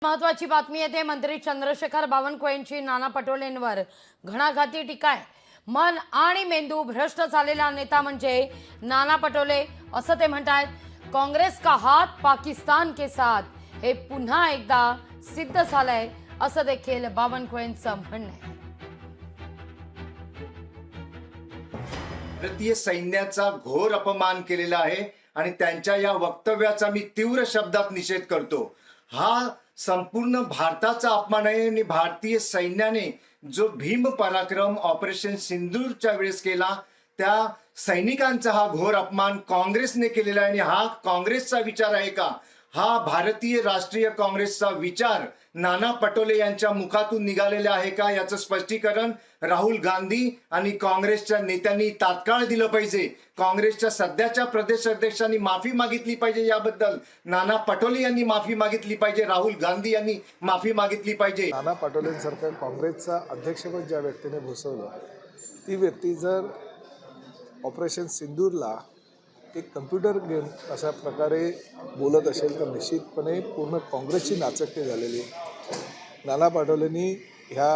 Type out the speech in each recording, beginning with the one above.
महत्वाची बातमी येते। मंत्री चंद्रशेखर बावनकुळेंची नाना पटोलेंवर घणाघाती टीका आहे। मन आणि मेंदू भ्रष्ट झालेला नेता म्हणजे नाना पटोले असं ते म्हणतात। काँग्रेस का हात पाकिस्तान के साथ हे पुन्हा एकदा सिद्ध झालंय असं देखील बावनकुळेंचं म्हणणं आहे। भारतीय सैन्याचा घोर अपमान केलेला आहे आणि त्यांच्या या वक्तव्याचा मी तीव्र शब्दात निषेध करतो। हा संपूर्ण भारताचा अपमान आहे आणि भारतीय सैन्याने जो भीम पराक्रम ऑपरेशन सिंदूरच्या वेळेस केला त्या सैनिकांचा हा घोर अपमान काँग्रेसने केलेला आहे। आणि हा काँग्रेसचा विचार आहे का? हा भारतीय राष्ट्रीय काँग्रेसचा विचार नाना पटोले यांच्या मुखातून निघालेला आहे का? याचं स्पष्टीकरण राहुल गांधी आणि काँग्रेसच्या नेत्यांनी तात्काळ दिलं पाहिजे। काँग्रेसच्या सध्याच्या प्रदेश अध्यक्षांनी माफी मागितली पाहिजे याबद्दल। नाना पटोले यांनी माफी मागितली पाहिजे, राहुल गांधी यांनी माफी मागितली पाहिजे। नाना पटोलेंसारखं काँग्रेसचा अध्यक्षपद ज्या व्यक्तीने भूषवलं ती व्यक्ती जर ऑपरेशन सिंदूरला एक कम्प्युटर गेम अशा प्रकारे बोलत असेल तर निश्चितपणे पूर्ण काँग्रेसची नाचक्की झालेली आहे। नाना पटोलेंनी ह्या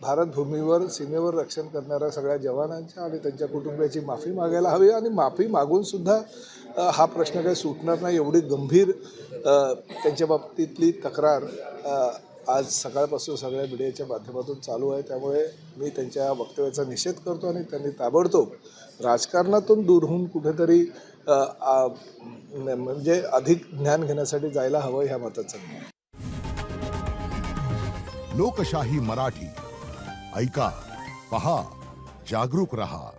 भारत भूमीवर सीमेवर रक्षण करणाऱ्या सगळ्या जवानांच्या आणि त्यांच्या कुटुंबियाची माफी मागायला हवी आणि माफी मागून सुद्धा हा प्रश्न काही सुटणार नाही एवढी गंभीर त्यांच्या बाबतीतली तक्रार आज सकाळपासून सगळ्या मीडियाच्या माध्यमातून चालू आहे। त्यामुळे मी त्यांच्या वक्तव्याचा निषेध करतो आणि त्यांनी ताबडतोब राजकारणातून दूर होऊन कुठेतरी म्हणजे अधिक ज्ञान घेण्यासाठी जायला हवं ह्या मताचं। लोकशाही मराठी ऐका, पहा, जागरूक रहा।